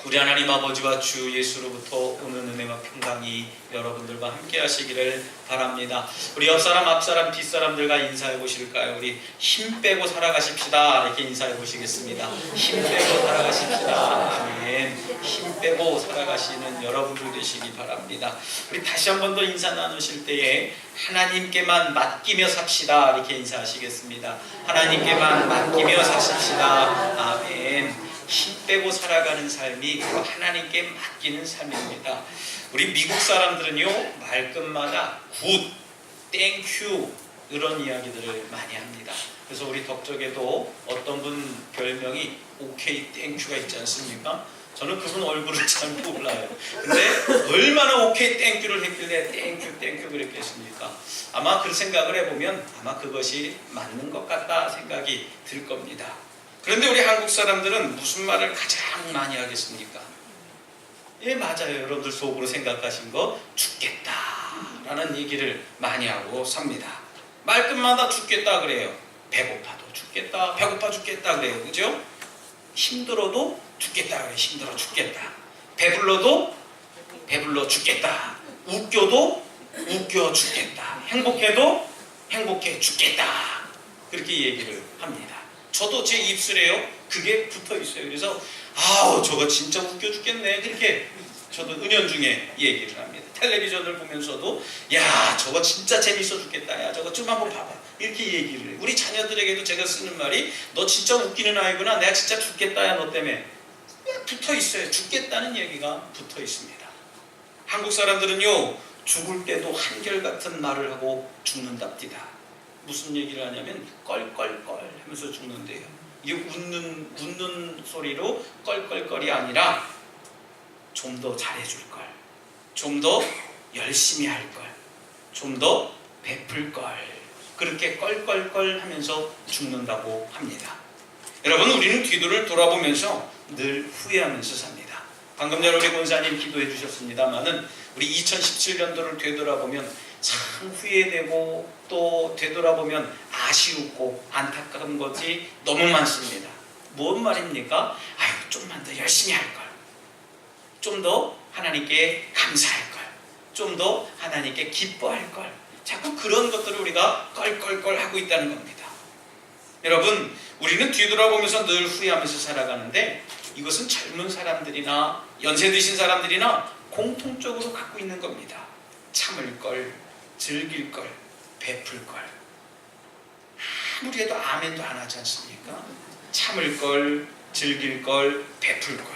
우리 하나님 아버지와 주 예수로부터 오는 은혜와 평강이 여러분들과 함께 하시기를 바랍니다. 우리 옆사람 앞사람 뒷사람들과 인사해 보실까요? 우리 힘 빼고 살아가십시다 이렇게 인사해 보시겠습니다. 힘 빼고 살아가십시다. 아멘. 힘 빼고 살아가시는 여러분들 되시기 바랍니다. 우리 다시 한 번 더 인사 나누실 때에 하나님께만 맡기며 삽시다 이렇게 인사하시겠습니다. 하나님께만 맡기며 사십시다. 아멘. 힘 빼고 살아가는 삶이 하나님께 맡기는 삶입니다. 우리 미국 사람들은요, 말끝마다 굿, 땡큐 이런 이야기들을 많이 합니다. 그래서 우리 덕적에도 어떤 분 별명이 오케이 땡큐가 있지 않습니까? 저는 그분 얼굴을 잘 몰라요. 근데 얼마나 오케이 땡큐를 했길래 땡큐 그랬겠습니까? 아마 그 생각을 해보면 아마 그것이 맞는 것 같다 생각이 들 겁니다. 그런데 우리 한국 사람들은 무슨 말을 가장 많이 하겠습니까? 예, 맞아요. 여러분들 속으로 생각하신 거 죽겠다 라는 얘기를 많이 하고 삽니다. 말끝마다 죽겠다 그래요. 배고파도 죽겠다, 배고파 죽겠다 그래요. 그죠? 힘들어도 죽겠다 그래요. 힘들어 죽겠다. 배불러도 배불러 죽겠다. 웃겨도 웃겨 죽겠다. 행복해도 행복해 죽겠다. 그렇게 얘기를 합니다. 저도 제 입술에요 그게 붙어 있어요. 그래서 아우 저거 진짜 웃겨 죽겠네 그렇게 저도 은연중에 얘기를 합니다. 텔레비전을 보면서도 야 저거 진짜 재밌어 죽겠다, 야 저거 좀 한번 봐봐 이렇게 얘기를 해요. 우리 자녀들에게도 제가 쓰는 말이 너 진짜 웃기는 아이구나, 내가 진짜 죽겠다 야 너 때문에. 붙어 있어요. 죽겠다는 얘기가 붙어 있습니다. 한국 사람들은요 죽을 때도 한결같은 말을 하고 죽는답니다. 무슨 얘기를 하냐면 껄껄껄 하면서 죽는데요. 이게 웃는 소리로 껄껄껄이 아니라 좀 더 잘해줄 걸, 좀 더 열심히 할 걸, 좀 더 베풀 걸, 그렇게 껄껄껄 하면서 죽는다고 합니다. 여러분, 우리는 뒤를 돌아보면서 늘 후회하면서 삽니다. 방금 전에 우리 권사님 기도해 주셨습니다만은 우리 2017년도를 되돌아보면 참 후회되고 또 되돌아보면 아쉬웠고 안타까운 것이 너무 많습니다. 뭔 말입니까? 아유 좀만 더 열심히 할 걸, 좀 더 하나님께 감사할 걸, 좀 더 하나님께 기뻐할 걸, 자꾸 그런 것들을 우리가 껄껄껄 하고 있다는 겁니다. 여러분, 우리는 뒤돌아보면서 늘 후회하면서 살아가는데 이것은 젊은 사람들이나 연세 드신 사람들이나 공통적으로 갖고 있는 겁니다. 참을 걸, 즐길 걸, 베풀 걸. 아무리 해도 아멘도 안 하지 않습니까? 참을 걸, 즐길 걸, 베풀 걸.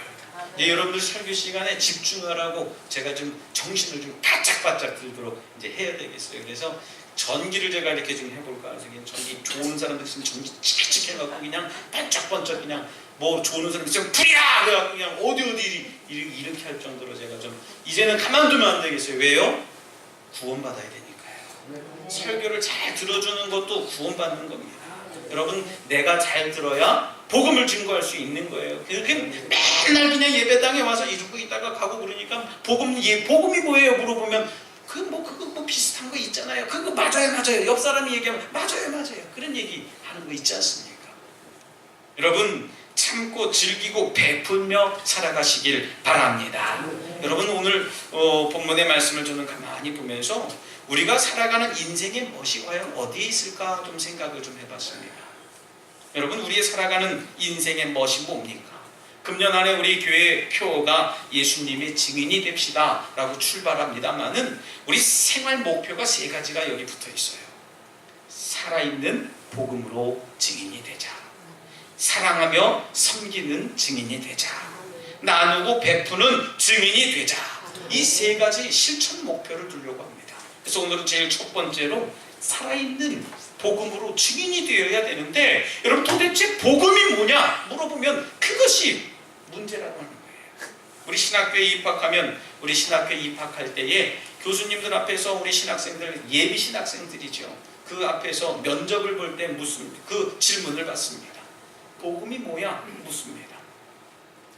네, 여러분들 설교 시간에 집중하라고 제가 좀 정신을 좀 바짝바짝 들도록 이제 해야 되겠어요. 그래서 전기를 제가 이렇게 좀 해볼까 해서 전기 좋은 사람들 있으면 전기 칙칙 해갖고 그냥 반짝반짝 그냥 뭐 좋은 사람 있으면 불이야! 그래갖고 그냥 어디 이렇게 할 정도로 제가 좀 이제는 가만두면 안 되겠어요. 왜요? 구원받아야 되니까요. 설교를 잘 들어주는 것도 구원받는 겁니다. 여러분, 내가 잘 들어야 복음을 증거할 수 있는 거예요. 그렇게 맨날 그냥 예배당에 와서 이러고 있다가 가고 그러니까 복음이 뭐예요? 물어보면 그거 비슷한 거 있잖아요. 그거 맞아요. 옆 사람이 얘기하면 맞아요. 그런 얘기 하는 거 있지 않습니까? 여러분, 참고 즐기고 베풀며 살아가시길 바랍니다. 여러분, 오늘 본문의 말씀을 저는 가만히 보면서 우리가 살아가는 인생의 멋이 과연 어디에 있을까 좀 생각을 좀 해봤습니다. 여러분, 우리의 살아가는 인생의 멋이 뭡니까? 금년 안에 우리 교회 표어가 예수님의 증인이 됩시다 라고 출발합니다만은 우리 생활 목표가 세 가지가 여기 붙어 있어요. 살아있는 복음으로 증인이 되자, 사랑하며 섬기는 증인이 되자, 나누고 베푸는 증인이 되자. 이 세 가지 실천 목표를 두려고 합니다. 그래서 오늘은 제일 첫 번째로 살아있는 복음으로 증인이 되어야 되는데, 여러분 도대체 복음이 뭐냐 물어보면 그것이 문제라고 하는 거예요. 우리 신학교에 입학하면 우리 신학교에 입학할 때에 교수님들 앞에서 우리 신학생들, 예비 신학생들이죠, 그 앞에서 면접을 볼 때 그 질문을 받습니다. 복음이 뭐야? 묻습니다.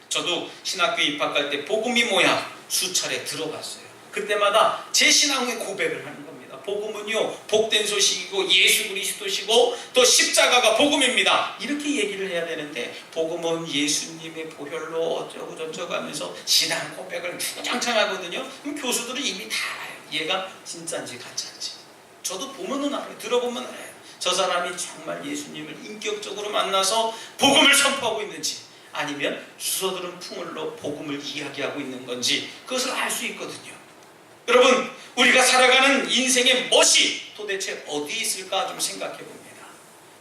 저도 신학교에 입학할 때 복음이 뭐야? 수차례 들어봤어요. 그때마다 제 신앙의 고백을 하는 겁니다. 복음은요 복된 소식이고 예수 그리스도시고 또 십자가가 복음입니다. 이렇게 얘기를 해야 되는데 복음은 예수님의 보혈로 어쩌고 저쩌고 하면서 신앙 고백을 주장창 하거든요. 그럼 교수들은 이미 다 알아요. 얘가 진짜인지 가짜인지. 저도 보면은 알아요. 들어보면 알아요. 저 사람이 정말 예수님을 인격적으로 만나서 복음을 선포하고 있는지 아니면 주서들은 풍을로 복음을 이야기하고 있는 건지 그것을 알 수 있거든요. 여러분, 우리가 살아가는 인생의 멋이 도대체 어디 있을까 좀 생각해 봅니다.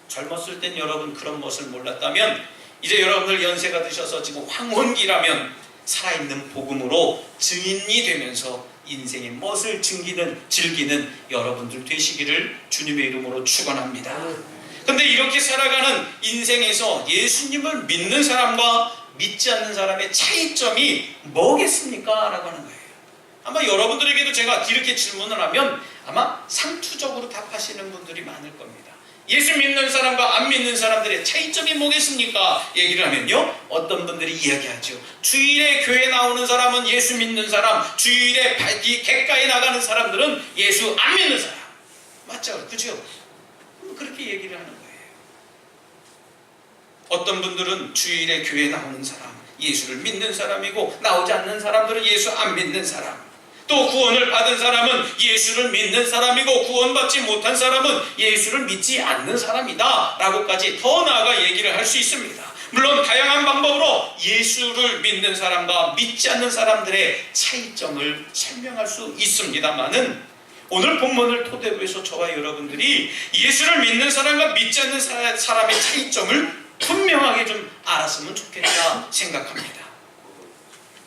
젊었을 땐 여러분 그런 멋을 몰랐다면 이제 여러분들 연세가 드셔서 지금 황혼기라면 살아있는 복음으로 증인이 되면서 인생의 멋을 즐기는 여러분들 되시기를 주님의 이름으로 축원합니다. 근데 이렇게 살아가는 인생에서 예수님을 믿는 사람과 믿지 않는 사람의 차이점이 뭐겠습니까? 라고 하는 거예요. 아마 여러분들에게도 제가 이렇게 질문을 하면 아마 상투적으로 답하시는 분들이 많을 겁니다. 예수 믿는 사람과 안 믿는 사람들의 차이점이 뭐겠습니까? 얘기를 하면요, 어떤 분들이 이야기하죠. 주일에 교회 나오는 사람은 예수 믿는 사람, 주일에 객가에 나가는 사람들은 예수 안 믿는 사람. 맞죠? 그죠? 그렇게 얘기를 하는 거예요. 어떤 분들은 주일에 교회 나오는 사람, 예수를 믿는 사람이고 나오지 않는 사람들은 예수 안 믿는 사람. 또 구원을 받은 사람은 예수를 믿는 사람이고 구원받지 못한 사람은 예수를 믿지 않는 사람이다 라고까지 더 나아가 얘기를 할 수 있습니다. 물론 다양한 방법으로 예수를 믿는 사람과 믿지 않는 사람들의 차이점을 설명할 수 있습니다만은 오늘 본문을 토대로 해서 저와 여러분들이 예수를 믿는 사람과 믿지 않는 사람의 차이점을 분명하게 좀 알았으면 좋겠다 생각합니다.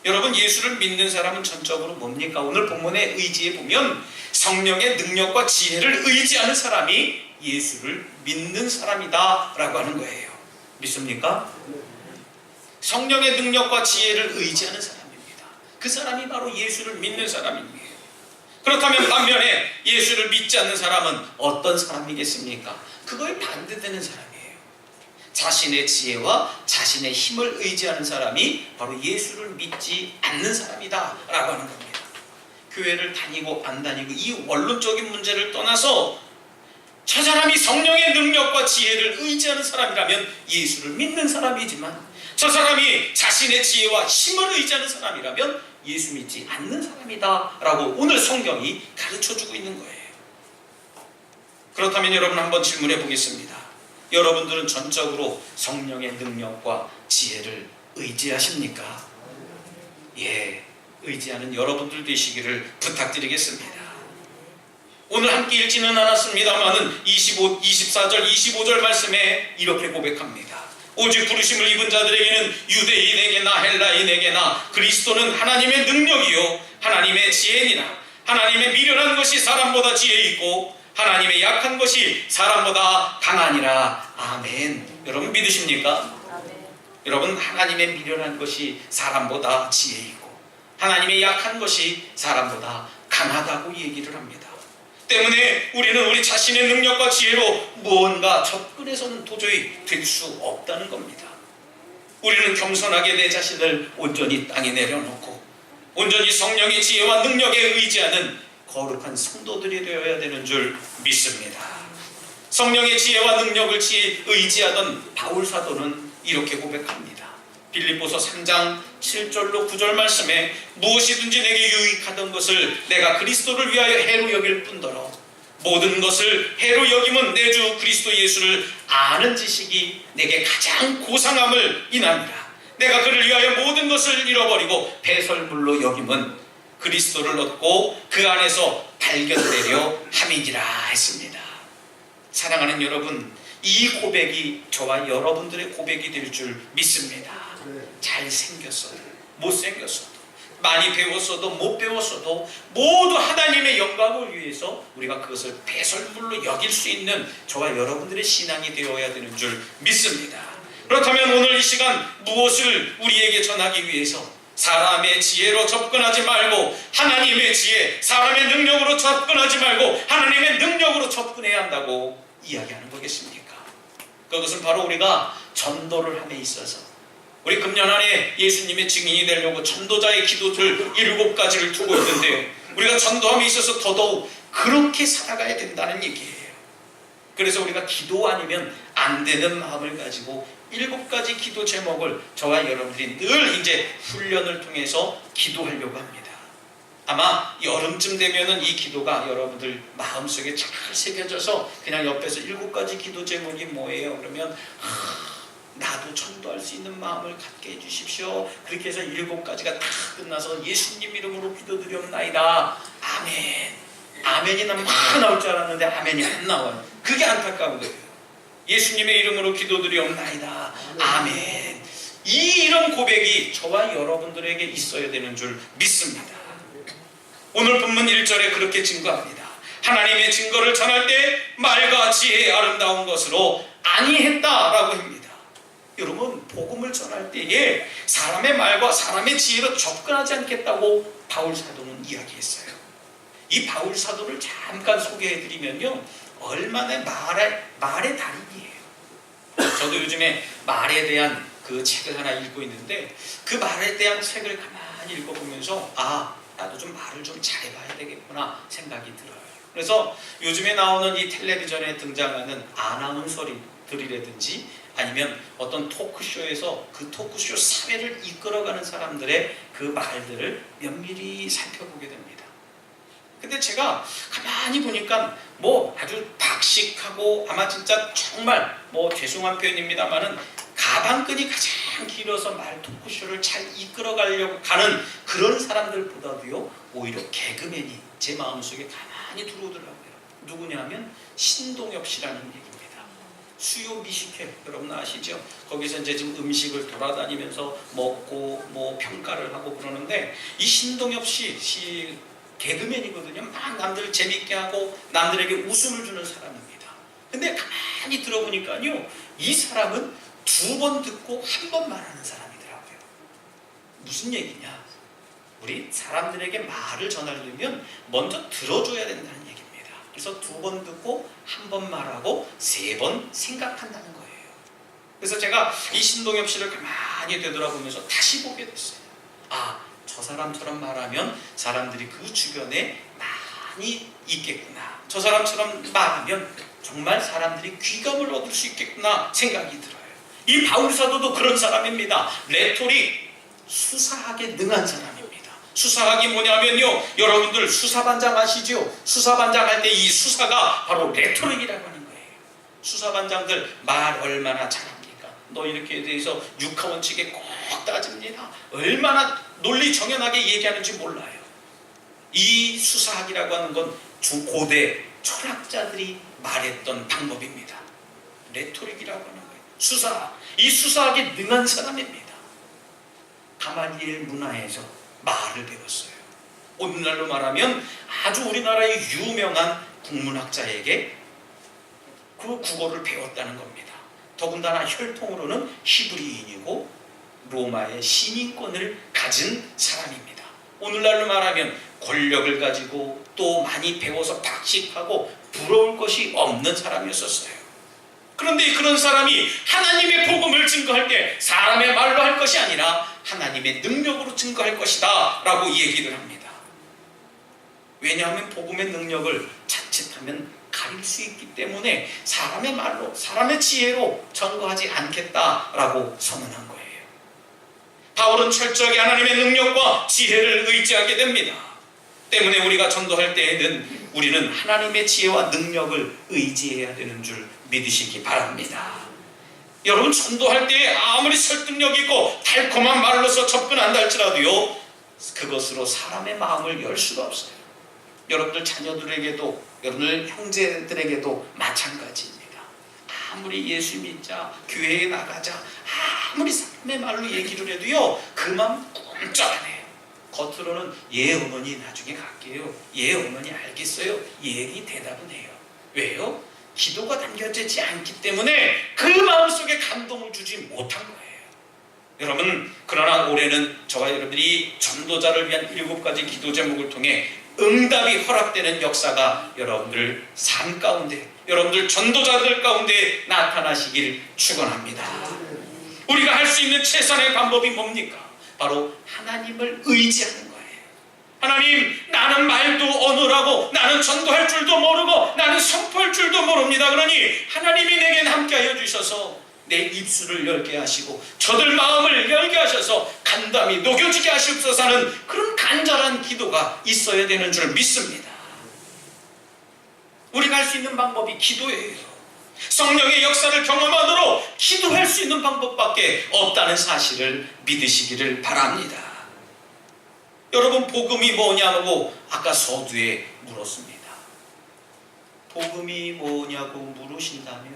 여러분, 예수를 믿는 사람은 전적으로 뭡니까? 오늘 본문의 의지에 보면 성령의 능력과 지혜를 의지하는 사람이 예수를 믿는 사람이다 라고 하는 거예요. 믿습니까? 성령의 능력과 지혜를 의지하는 사람입니다. 그 사람이 바로 예수를 믿는 사람입니다. 그렇다면 반면에 예수를 믿지 않는 사람은 어떤 사람이겠습니까? 그거에 반대되는 사람이에요. 자신의 지혜와 자신의 힘을 의지하는 사람이 바로 예수를 믿지 않는 사람이다 라고 하는 겁니다. 교회를 다니고 안 다니고 이 원론적인 문제를 떠나서 저 사람이 성령의 능력과 지혜를 의지하는 사람이라면 예수를 믿는 사람이지만 저 사람이 자신의 지혜와 힘을 의지하는 사람이라면 예수 믿지 않는 사람이다 라고 오늘 성경이 가르쳐주고 있는 거예요. 그렇다면 여러분 한번 질문해 보겠습니다. 여러분들은 전적으로 성령의 능력과 지혜를 의지하십니까? 예, 의지하는 여러분들 되시기를 부탁드리겠습니다. 오늘 함께 읽지는 않았습니다만은 24절, 25절 말씀에 이렇게 고백합니다. 오직 부르심을 입은 자들에게는 유대인에게나 헬라인에게나 그리스도는 하나님의 능력이요 하나님의 지혜니라. 하나님의 미련한 것이 사람보다 지혜 있고 하나님의 약한 것이 사람보다 강하니라. 아멘. 여러분 믿으십니까? 아멘. 여러분, 하나님의 미련한 것이 사람보다 지혜 있고 하나님의 약한 것이 사람보다 강하다고 얘기를 합니다. 때문에 우리는 우리 자신의 능력과 지혜로 무언가 접근해서는 도저히 될 수 없다는 겁니다. 우리는 겸손하게 내 자신을 온전히 땅에 내려놓고 온전히 성령의 지혜와 능력에 의지하는 거룩한 성도들이 되어야 되는 줄 믿습니다. 성령의 지혜와 능력을 의지하던 바울 사도는 이렇게 고백합니다. 빌립보서 3장 7절로 9절 말씀에 무엇이든지 내게 유익하던 것을 내가 그리스도를 위하여 해로 여길 뿐더러 모든 것을 해로 여김은 내 주 그리스도 예수를 아는 지식이 내게 가장 고상함을 인함이라. 내가 그를 위하여 모든 것을 잃어버리고 배설물로 여김은 그리스도를 얻고 그 안에서 발견되려 함이니라 했습니다. 사랑하는 여러분, 이 고백이 저와 여러분들의 고백이 될 줄 믿습니다. 잘생겼어도 못생겼어도 많이 배웠어도 못 배웠어도 모두 하나님의 영광을 위해서 우리가 그것을 배설물로 여길 수 있는 저와 여러분들의 신앙이 되어야 되는 줄 믿습니다. 그렇다면 오늘 이 시간 무엇을 우리에게 전하기 위해서 사람의 지혜로 접근하지 말고 하나님의 지혜, 사람의 능력으로 접근하지 말고 하나님의 능력으로 접근해야 한다고 이야기하는 거겠습니까? 그것은 바로 우리가 전도를 함에 있어서 우리 금년 안에 예수님의 증인이 되려고 전도자의 기도들 7가지를 두고 있는데요, 우리가 전도함에 있어서 더더욱 그렇게 살아가야 된다는 얘기예요. 그래서 우리가 기도 아니면 안 되는 마음을 가지고 7가지 기도 제목을 저와 여러분들이 늘 이제 훈련을 통해서 기도하려고 합니다. 아마 여름쯤 되면은 이 기도가 여러분들 마음속에 잘 새겨져서 그냥 옆에서 7가지 기도 제목이 뭐예요? 그러면 나도 전도할 수 있는 마음을 갖게 해주십시오. 그렇게 해서 7가지가 다 끝나서 예수님 이름으로 기도드리옵나이다. 아멘. 아멘이 막 나올 줄 알았는데 아멘이 안 나와요. 그게 안타까운 거예요. 예수님의 이름으로 기도드리옵나이다. 아멘. 이런 고백이 저와 여러분들에게 있어야 되는 줄 믿습니다. 오늘 본문 1절에 그렇게 증거합니다. 하나님의 증거를 전할 때 말과 지혜의 아름다운 것으로 아니했다라고 합니다. 여러분, 복음을 전할 때에 사람의 말과 사람의 지혜로 접근하지 않겠다고 바울 사도는 이야기했어요. 이 바울 사도를 잠깐 소개해드리면요, 얼마나 말의 달인이에요. 저도 요즘에 말에 대한 그 책을 하나 읽고 있는데, 그 말에 대한 책을 가만히 읽어보면서 나도 좀 말을 좀 잘해봐야 되겠구나 생각이 들어요. 그래서 요즘에 나오는 이 텔레비전에 등장하는 아나운서들이라든지 아니면 어떤 토크쇼에서 그 토크쇼 사회를 이끌어가는 사람들의 그 말들을 면밀히 살펴보게 됩니다. 근데 제가 가만히 보니까 뭐 아주 박식하고 아마 진짜 정말 뭐 죄송한 표현입니다만은 가방끈이 가장 길어서 말 토크쇼를 잘 이끌어가려고 가는 그런 사람들보다도요, 오히려 개그맨이 제 마음속에 가만히 들어오더라고요. 누구냐면 신동엽 씨라는 얘기입니다. 수요 미식회 여러분 아시죠? 거기서 이제 지금 음식을 돌아다니면서 먹고 뭐 평가를 하고 그러는데, 이 신동엽 씨 개그맨이거든요. 막 남들을 재밌게 하고 남들에게 웃음을 주는 사람입니다. 근데 가만히 들어보니까요, 이 사람은 2번 듣고 1번 말하는 사람이더라고요. 무슨 얘기냐? 우리 사람들에게 말을 전하려면 먼저 들어줘야 된다는 얘기입니다. 그래서 2번 듣고 1번 말하고 3번 생각한다는 거예요. 그래서 제가 이 신동엽 씨를 가만히 되돌아보면서 다시 보게 됐어요. 저 사람처럼 말하면 사람들이 그 주변에 많이 있겠구나. 저 사람처럼 말하면 정말 사람들이 귀감을 얻을 수 있겠구나 생각이 들어요. 이 바울 사도도 그런 사람입니다. 레토릭, 수사학에 능한 사람입니다. 수사학이 뭐냐면요, 여러분들 수사반장 아시죠? 수사반장 할 때 이 수사가 바로 레토릭이라고 하는 거예요. 수사반장들 말 얼마나 잘합니까? 너 이렇게에 대해서 육하원칙에 꼭 따집니다. 얼마나 논리 정연하게 얘기하는지 몰라요. 이 수사학이라고 하는 건 고대 철학자들이 말했던 방법입니다. 레토릭이라고 하는 거예요. 수사학. 이 수사학에 능한 사람입니다. 가말리엘 문화에서 말을 배웠어요. 오늘날로 말하면 아주 우리나라의 유명한 국문학자에게 그 국어를 배웠다는 겁니다. 더군다나 혈통으로는 히브리인이고 로마의 시민권을 가진 사람입니다. 오늘날로 말하면 권력을 가지고 또 많이 배워서 박식하고 부러울 것이 없는 사람이었어요. 그런데 그런 사람이 하나님의 복음을 증거할 때 사람의 말로 할 것이 아니라 하나님의 능력으로 증거할 것이다 라고 얘기를 합니다. 왜냐하면 복음의 능력을 자칫하면 가릴 수 있기 때문에 사람의 말로, 사람의 지혜로 증거하지 않겠다라고 선언한 거예요. 바울은 철저하게 하나님의 능력과 지혜를 의지하게 됩니다. 때문에 우리가 전도할 때에는 우리는 하나님의 지혜와 능력을 의지해야 되는 줄 믿으시기 바랍니다. 여러분, 전도할 때에 아무리 설득력 있고 달콤한 말로서 접근한다 할지라도요, 그것으로 사람의 마음을 열 수가 없어요. 여러분들 자녀들에게도, 여러분들 형제들에게도 마찬가지입니다. 아무리 예수 믿자, 교회에 나가자, 아무리 사람의 말로 얘기를 해도요, 그 마음 꼼짝 안 해요. 겉으로는 예 어머니 나중에 갈게요, 예 어머니 알겠어요, 예 대답은 해요. 왜요? 기도가 담겨지지 않기 때문에 그 마음속에 감동을 주지 못한 거예요. 여러분, 그러나 올해는 저와 여러분들이 전도자를 위한 7가지 기도 제목을 통해 응답이 허락되는 역사가 여러분들 삶 가운데, 여러분들 전도자들 가운데 나타나시길 축원합니다. 우리가 할 수 있는 최선의 방법이 뭡니까? 바로 하나님을 의지하는 거예요. 하나님, 나는 말도 어눌하고 나는 전도할 줄도 모르고 나는 선포할 줄도 모릅니다. 그러니 하나님이 내게 함께하여 주셔서 내 입술을 열게 하시고 저들 마음을 열게 하셔서 간담이 녹여지게 하시옵소서 하는 그런 간절한 기도가 있어야 되는 줄 믿습니다. 우리가 할 수 있는 방법이 기도예요. 성령의 역사를 경험하도록 기도할 수 있는 방법밖에 없다는 사실을 믿으시기를 바랍니다. 여러분, 복음이 뭐냐고 아까 서두에 물었습니다. 복음이 뭐냐고 물으신다면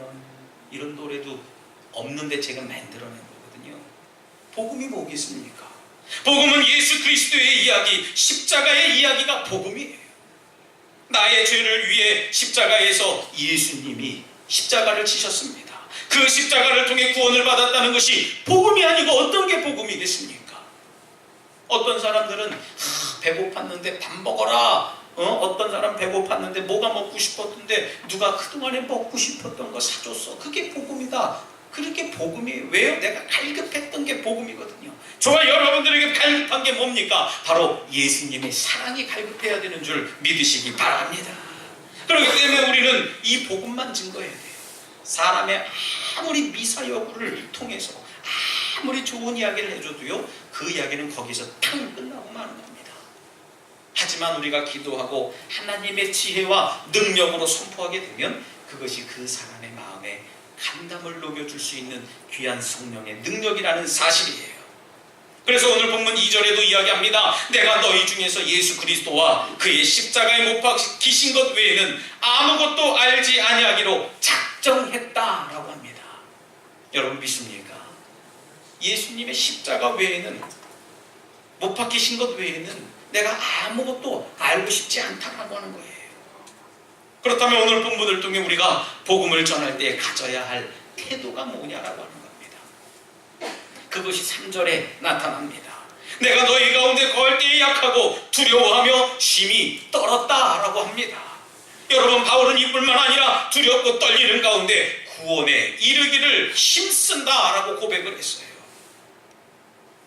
이런 노래도 없는데 제가 만들어낸 거거든요. 복음이 뭐겠습니까? 복음은 예수 그리스도의 이야기, 십자가의 이야기가 복음이에요. 나의 죄를 위해 십자가에서 예수님이 십자가를 지셨습니다. 그 십자가를 통해 구원을 받았다는 것이 복음이 아니고 어떤 게 복음이겠습니까? 어떤 사람들은 배고팠는데 밥 먹어라. 어떤 사람 배고팠는데 뭐가 먹고 싶었는데 누가 그동안에 먹고 싶었던 거 사줬어. 그게 복음이다. 그렇게 복음이 왜요? 내가 갈급했던 게 복음이거든요. 저와 여러분들에게 갈급한 게 뭡니까? 바로 예수님의 사랑이 갈급해야 되는 줄 믿으시기 바랍니다. 그렇기 때문에 우리는 이 복음만 증거해야 돼요. 사람의 아무리 미사여구를 통해서 아무리 좋은 이야기를 해줘도요, 그 이야기는 거기서 탕 끝나고 마는 겁니다. 하지만 우리가 기도하고 하나님의 지혜와 능력으로 선포하게 되면 그것이 그 사람의 마음에 감담을 녹여줄 수 있는 귀한 성령의 능력이라는 사실이에요. 그래서 오늘 본문 2절에도 이야기합니다. 내가 너희 중에서 예수 그리스도와 그의 십자가에 못 박히신 것 외에는 아무것도 알지 아니하기로 작정했다라고 합니다. 여러분 믿습니까? 예수님의 십자가 외에는, 못 박히신 것 외에는 내가 아무것도 알고 싶지 않다라고 하는 거예요. 그렇다면 오늘 본문을 통해 우리가 복음을 전할 때 가져야 할 태도가 뭐냐라고 하는 겁니다. 그것이 3절에 나타납니다. 내가 너희 가운데 거할 때에 약하고 두려워하며 심히 떨었다라고 합니다. 여러분, 바울은 이뿐만 아니라 두렵고 떨리는 가운데 구원에 이르기를 힘쓴다라고 고백을 했어요.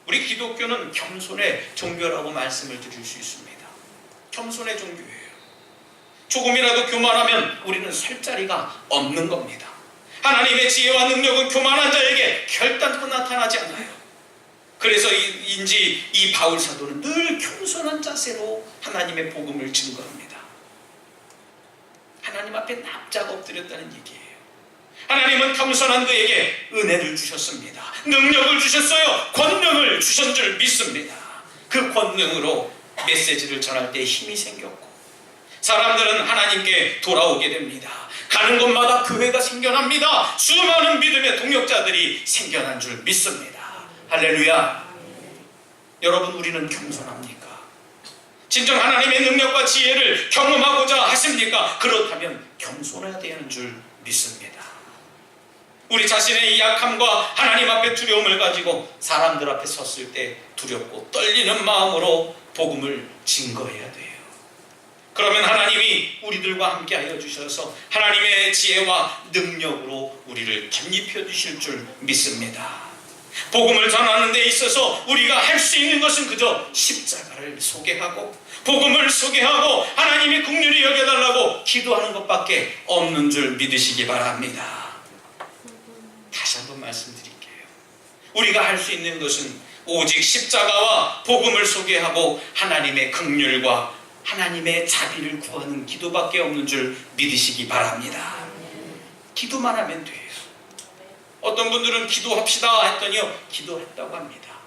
우리 기독교는 겸손의 종교라고 말씀을 드릴 수 있습니다. 겸손의 종교예요. 조금이라도 교만하면 우리는 설 자리가 없는 겁니다. 하나님의 지혜와 능력은 교만한 자에게 결단코 나타나지 않아요. 그래서인지 이 바울 사도는 늘 겸손한 자세로 하나님의 복음을 증거합니다. 하나님 앞에 납작 엎드렸다는 얘기예요. 하나님은 겸손한 그에게 은혜를 주셨습니다. 능력을 주셨어요. 권능을 주신 줄 믿습니다. 그 권능으로 메시지를 전할 때 힘이 생겼고 사람들은 하나님께 돌아오게 됩니다. 가는 곳마다 교회가 생겨납니다. 수많은 믿음의 동역자들이 생겨난 줄 믿습니다. 할렐루야. 여러분, 우리는 겸손합니까? 진정 하나님의 능력과 지혜를 경험하고자 하십니까? 그렇다면 겸손해야 되는 줄 믿습니다. 우리 자신의 이 약함과 하나님 앞에 두려움을 가지고 사람들 앞에 섰을 때 두렵고 떨리는 마음으로 복음을 증거해야 돼요. 그러면 하나님이 우리들과 함께 하여 주셔서 하나님의 지혜와 능력으로 우리를 힘입혀 주실 줄 믿습니다. 복음을 전하는 데 있어서 우리가 할 수 있는 것은 그저 십자가를 소개하고 복음을 소개하고 하나님이 긍휼히 여겨달라고 기도하는 것밖에 없는 줄 믿으시기 바랍니다. 다시 한번 말씀드릴게요. 우리가 할 수 있는 것은 오직 십자가와 복음을 소개하고 하나님의 긍휼과 하나님의 자비를 구하는 기도밖에 없는 줄 믿으시기 바랍니다. 기도만 하면 돼요. 어떤 분들은 기도합시다 했더니요, 기도했다고 합니다.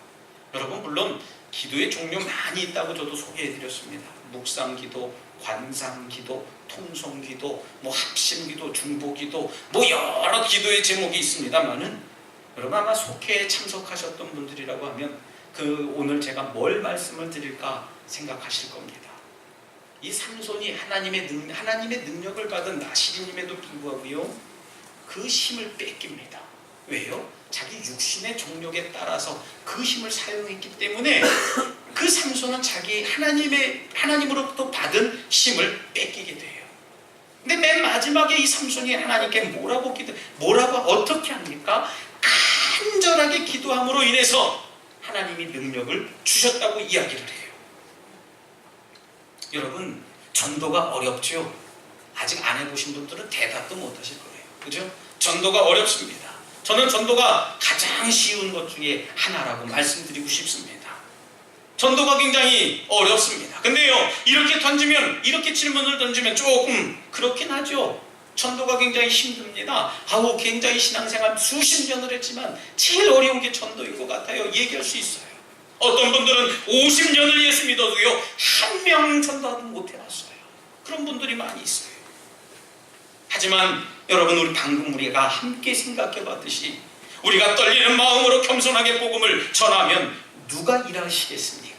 여러분, 물론 기도의 종류 많이 있다고 저도 소개해드렸습니다. 묵상기도, 관상기도, 통성기도, 합심기도, 중보기도, 여러 기도의 제목이 있습니다만은 여러분 아마 속회에 참석하셨던 분들이라고 하면 오늘 제가 뭘 말씀을 드릴까 생각하실 겁니다. 이 삼손이 하나님의 능력을 받은 나시리님에도 불구하고요, 그 힘을 뺏깁니다. 왜요? 자기 육신의 정욕에 따라서 그 힘을 사용했기 때문에 그 삼손은 자기 하나님으로부터 받은 힘을 뺏기게 돼요. 근데 맨 마지막에 이 삼손이 하나님께 뭐라고 어떻게 합니까? 간절하게 기도함으로 인해서 하나님이 능력을 주셨다고 이야기를 해요. 여러분, 전도가 어렵죠? 아직 안 해보신 분들은 대답도 못 하실 거예요. 그죠? 전도가 어렵습니다. 저는 전도가 가장 쉬운 것 중에 하나라고 말씀드리고 싶습니다. 전도가 굉장히 어렵습니다. 근데요, 이렇게 질문을 던지면 조금 그렇긴 하죠. 전도가 굉장히 힘듭니다. 굉장히 신앙생활 수십 년을 했지만 제일 어려운 게 전도인 것 같아요. 얘기할 수 있어요. 어떤 분들은 50년을 예수 믿어도요, 한 명 전도하도 못 해봤어요. 그런 분들이 많이 있어요. 하지만 여러분, 우리 방금 우리가 함께 생각해 봤듯이 우리가 떨리는 마음으로 겸손하게 복음을 전하면 누가 일하시겠습니까?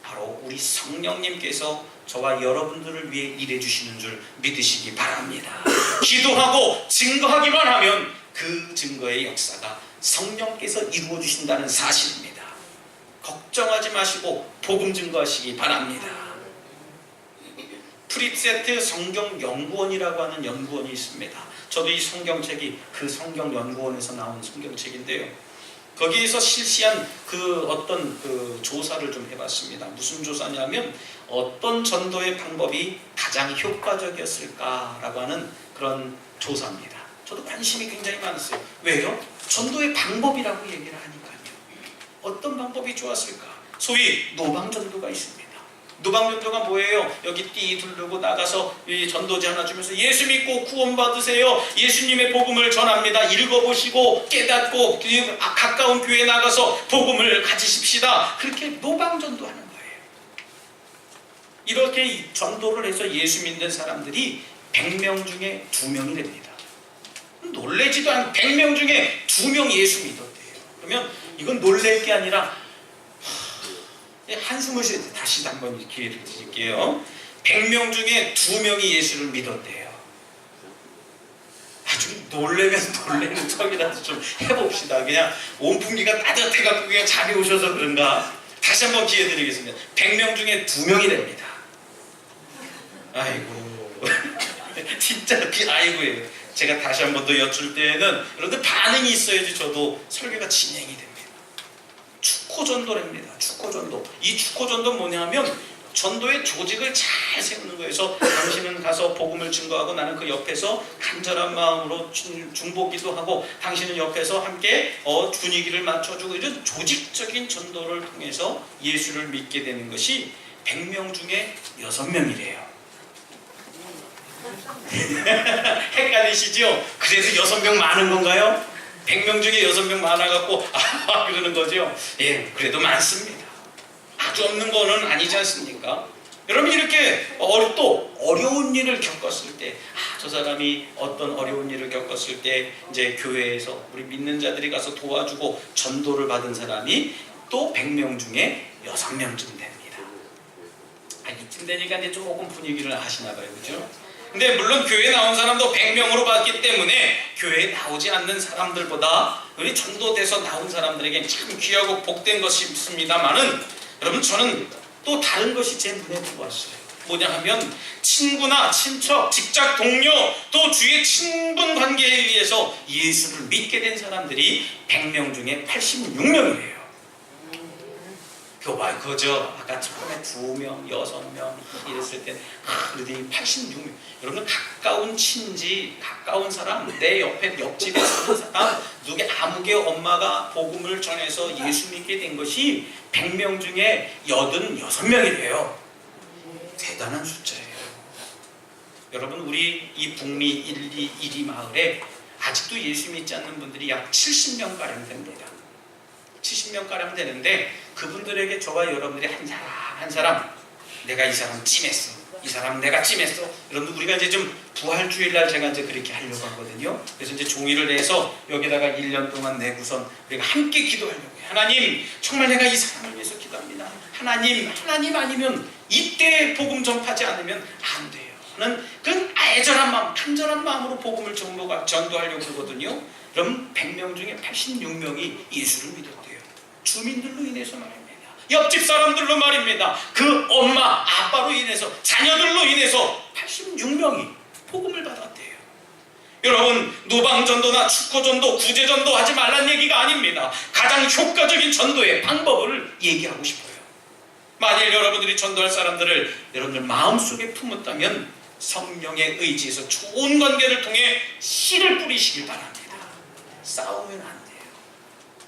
바로 우리 성령님께서 저와 여러분들을 위해 일해 주시는 줄 믿으시기 바랍니다. 기도하고 증거하기만 하면 그 증거의 역사가 성령께서 이루어 주신다는 사실입니다. 걱정하지 마시고 복음 증거하시기 바랍니다. 프립세트 성경연구원이라고 하는 연구원이 있습니다. 저도 이 성경책이 그 성경연구원에서 나온 성경책인데요, 거기에서 실시한 어떤 조사를 좀 해봤습니다. 무슨 조사냐면 어떤 전도의 방법이 가장 효과적이었을까라고 하는 그런 조사입니다. 저도 관심이 굉장히 많았어요. 왜요? 전도의 방법이라고 얘기를 하니까요. 어떤 방법이 좋았을까? 소위 노방전도가 있습니다. 노방전도가 뭐예요? 여기 띠 두르고 나가서 전도지 하나 주면서 예수 믿고 구원받으세요, 예수님의 복음을 전합니다, 읽어보시고 깨닫고 가까운 교회에 나가서 복음을 가지십시다. 그렇게 노방전도 하는 거예요. 이렇게 전도를 해서 예수 믿는 사람들이 100명 중에 2명이 됩니다. 놀래지도 않고 100명 중에 2명 예수 믿었대요. 그러면 이건 놀랄 게 아니라 한숨을 쉬어야 다시 한번 기회를 드릴게요. 100명 중에 2명이 예수를 믿었대요. 아주 놀래면 놀래는 척이라도 좀 해봅시다. 그냥 온풍기가 따뜻해갖고 그냥 잠이 오셔서 그런가. 다시 한번 기회 드리겠습니다. 100명 중에 2명이 됩니다. 아이고 진짜 아이고예요. 제가 다시 한번 더 여쭐 때에는 여러분들 반응이 있어야지 저도 설교가 진행이 됩니다. 축호전도랍니다. 축호전도. 이 축호전도 뭐냐면 전도의 조직을 잘 세우는 거에서 당신은 가서 복음을 증거하고 나는 그 옆에서 간절한 마음으로 중보기도 하고 당신은 옆에서 함께 분위기를 맞춰주고 이런 조직적인 전도를 통해서 예수를 믿게 되는 것이 100명 중에 6명이래요. 헷갈리시죠? 그래서 6명 많은 건가요? 100명 중에 6명 많아갖고 그러는 거죠. 예, 그래도 많습니다. 아주 없는 거는 아니지 않습니까? 여러분, 이렇게 또 어려운 일을 겪었을 때, 저 사람이 어떤 어려운 일을 겪었을 때 이제 교회에서 우리 믿는 자들이 가서 도와주고 전도를 받은 사람이 또 100명 중에 6명쯤 됩니다. 이쯤 되니까 이제 조금 분위기를 아시나 봐요. 그죠? 근데 물론 교회에 나온 사람도 100명으로 봤기 때문에 교회에 나오지 않는 사람들보다 우리 전도돼서 나온 사람들에게 참 귀하고 복된 것이 있습니다만은, 여러분, 저는 또 다른 것이 제 눈에 들어왔어요. 뭐냐 하면 친구나 친척, 직장 동료, 또 주위의 친분 관계에 의해서 예수를 믿게 된 사람들이 100명 중에 86명이에요. 교발 그죠? 아까 처음에 2명, 6명 이랬을 때 그래도 86명. 여러분, 가까운 친지, 가까운 사람, 내 옆집에 사는 사람, 누구의 아무개 엄마가 복음을 전해서 예수 믿게 된 것이 100명 중에 86명이래요. 대단한 숫자예요. 여러분, 우리 이 북미 1리 마을에 아직도 예수 믿지 않는 분들이 약 70명가량 됩니다. 70명가량 되는데 그분들에게 저와 여러분들이 한 사람 내가 이 사람 찜했어, 이 사람 내가 찜했어. 여러분, 우리가 이제 좀 부활주일날 제가 이제 그렇게 하려고 하거든요. 그래서 이제 종이를 내서 여기다가 1년 동안 내고선 우리가 함께 기도하려고 해요. 하나님, 정말 내가 이 사람을 위해서 기도합니다. 하나님 아니면 이때 복음 전파하지 않으면 안 돼요. 저는 그 애절한 마음, 간절한 마음으로 복음을 전도하려고 하거든요. 그럼 100명 중에 86명이 예수를 믿었대요. 주민들로 인해서 말입니다. 옆집 사람들로 말입니다. 그 엄마, 아빠로 인해서, 자녀들로 인해서 86명이 복음을 받았대요. 여러분, 노방전도나 축호전도, 구제전도 하지 말란 얘기가 아닙니다. 가장 효과적인 전도의 방법을 얘기하고 싶어요. 만일 여러분들이 전도할 사람들을 여러분들 마음속에 품었다면 성령의 의지에서 좋은 관계를 통해 씨를 뿌리시길 바랍니다. 싸우면 안 돼요.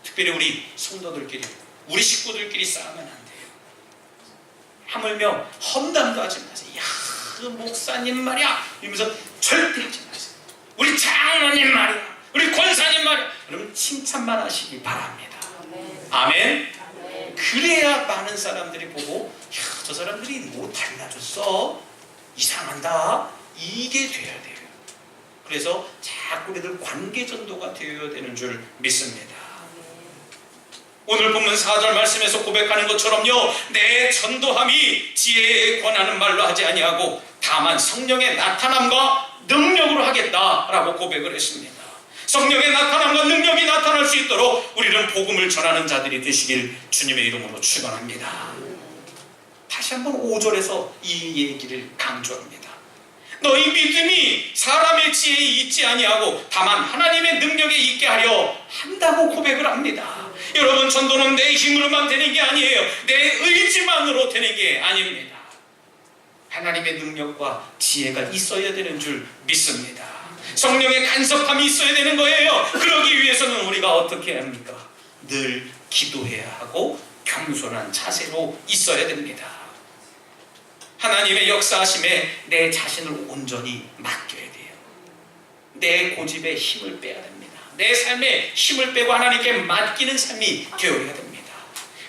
특별히 우리 성도들끼리, 우리 식구들끼리 싸우면 안 돼요. 하물며 험담도 하지 마세요. 야, 그 목사님 말이야 이러면서 절대 하지 마세요. 우리 장로님 말이야, 우리 권사님 말이야, 여러분 칭찬만 하시기 바랍니다. 아멘. 그래야 많은 사람들이 보고, 야, 저 사람들이 뭐 달라졌어? 이상한다? 이게 돼야 돼요. 그래서 자꾸 우리들 관계전도가 되어야 되는 줄 믿습니다. 오늘 본문 4절 말씀에서 고백하는 것처럼요, 내 전도함이 지혜에 권하는 말로 하지 아니하고 다만 성령의 나타남과 능력으로 하겠다라고 고백을 했습니다. 성령의 나타남과 능력이 나타날 수 있도록 우리는 복음을 전하는 자들이 되시길 주님의 이름으로 축원합니다. 다시 한번 5절에서 이 얘기를 강조합니다. 너희 믿음이 사람의 지혜에 있지 아니하고 다만 하나님의 능력에 있게 하려 한다고 고백을 합니다. 여러분, 전도는 내 힘으로만 되는 게 아니에요. 내 의지만으로 되는 게 아닙니다. 하나님의 능력과 지혜가 있어야 되는 줄 믿습니다. 성령의 간섭함이 있어야 되는 거예요. 그러기 위해서는 우리가 어떻게 해야 합니까? 늘 기도해야 하고 겸손한 자세로 있어야 됩니다. 하나님의 역사하심에 내 자신을 온전히 맡겨야 돼요. 내 고집에 힘을 빼야 됩니다. 내 삶에 힘을 빼고 하나님께 맡기는 삶이 되어야 됩니다.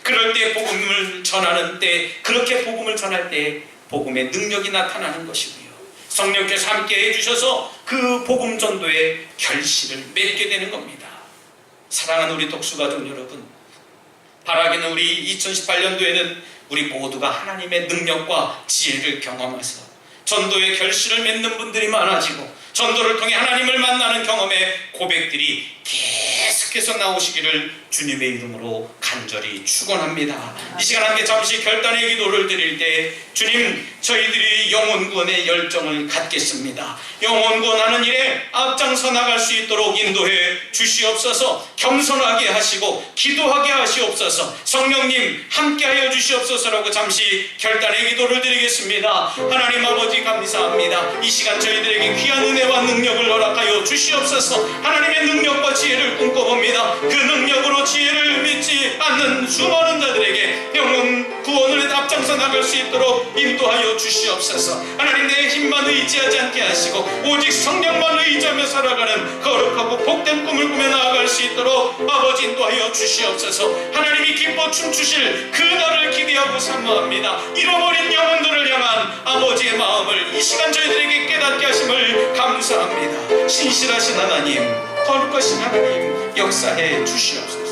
그럴 때 복음을 전하는 때, 그렇게 복음을 전할 때 복음의 능력이 나타나는 것이고요, 성령께서 함께 해주셔서 그 복음 전도의 결실을 맺게 되는 겁니다. 사랑하는 우리 독수가족 여러분, 바라기는 우리 2018년도에는 우리 모두가 하나님의 능력과 지혜를 경험해서 전도의 결실을 맺는 분들이 많아지고 전도를 통해 하나님을 만나는 경험의 고백들이 계속해서 나오시기를 주님의 이름으로 간절히 축원합니다. 이 시간 함께 잠시 결단의 기도를 드릴 때, 주님, 저희들이 영혼 구원의 열정을 갖겠습니다. 영혼 구원하는 일에 앞장서 나갈 수 있도록 인도해 주시옵소서. 겸손하게 하시고 기도하게 하시옵소서. 성령님 함께하여 주시옵소서라고 잠시 결단의 기도를 드리겠습니다. 하나님 아버지, 감사합니다. 이 시간 저희들에게 귀한 은혜와 능력을 허락하여 주시옵소서. 하나님의 능력과 지혜를 꿈꿔봅니다. 그 능력으로 지혜를 믿지 않는 수많은 자들에게 영혼 구원을 앞장서 나갈 수 있도록 인도하여 주시옵소서. 하나님, 내 힘만 의지하지 않게 하시고 오직 성령만 의지하며 살아가는 거룩하고 복된 꿈을 꾸며 나아갈 수 있도록 아버지 인도하여 주시옵소서. 하나님이 기뻐 춤추실 그날을 기대하고 사모합니다. 잃어버린 영혼들을 향한 아버지의 마음을 이 시간 저희들에게 깨닫게 하심을 감사합니다. 신실하신 하나님, 거룩하신 하나님, 역사해 주시옵소서.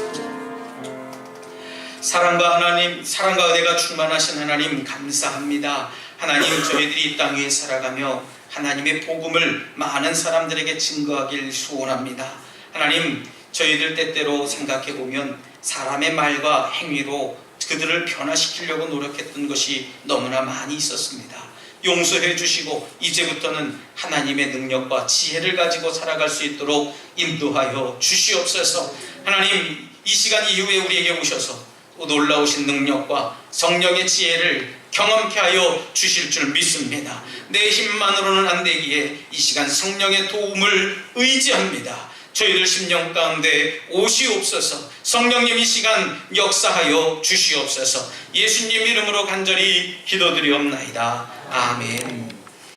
사랑과 하나님, 사랑과 은혜가 충만하신 하나님, 감사합니다. 하나님, 저희들이 이 땅 위에 살아가며 하나님의 복음을 많은 사람들에게 증거하길 소원합니다. 하나님, 저희들 때때로 생각해보면 사람의 말과 행위로 그들을 변화시키려고 노력했던 것이 너무나 많이 있었습니다. 용서해 주시고 이제부터는 하나님의 능력과 지혜를 가지고 살아갈 수 있도록 인도하여 주시옵소서. 하나님, 이 시간 이후에 우리에게 오셔서 놀라우신 능력과 성령의 지혜를 경험케 하여 주실 줄 믿습니다. 내 힘만으로는 안 되기에 이 시간 성령의 도움을 의지합니다. 저희들 심령 가운데 오시옵소서. 성령님, 이 시간 역사하여 주시옵소서. 예수님 이름으로 간절히 기도드리옵나이다. 아멘.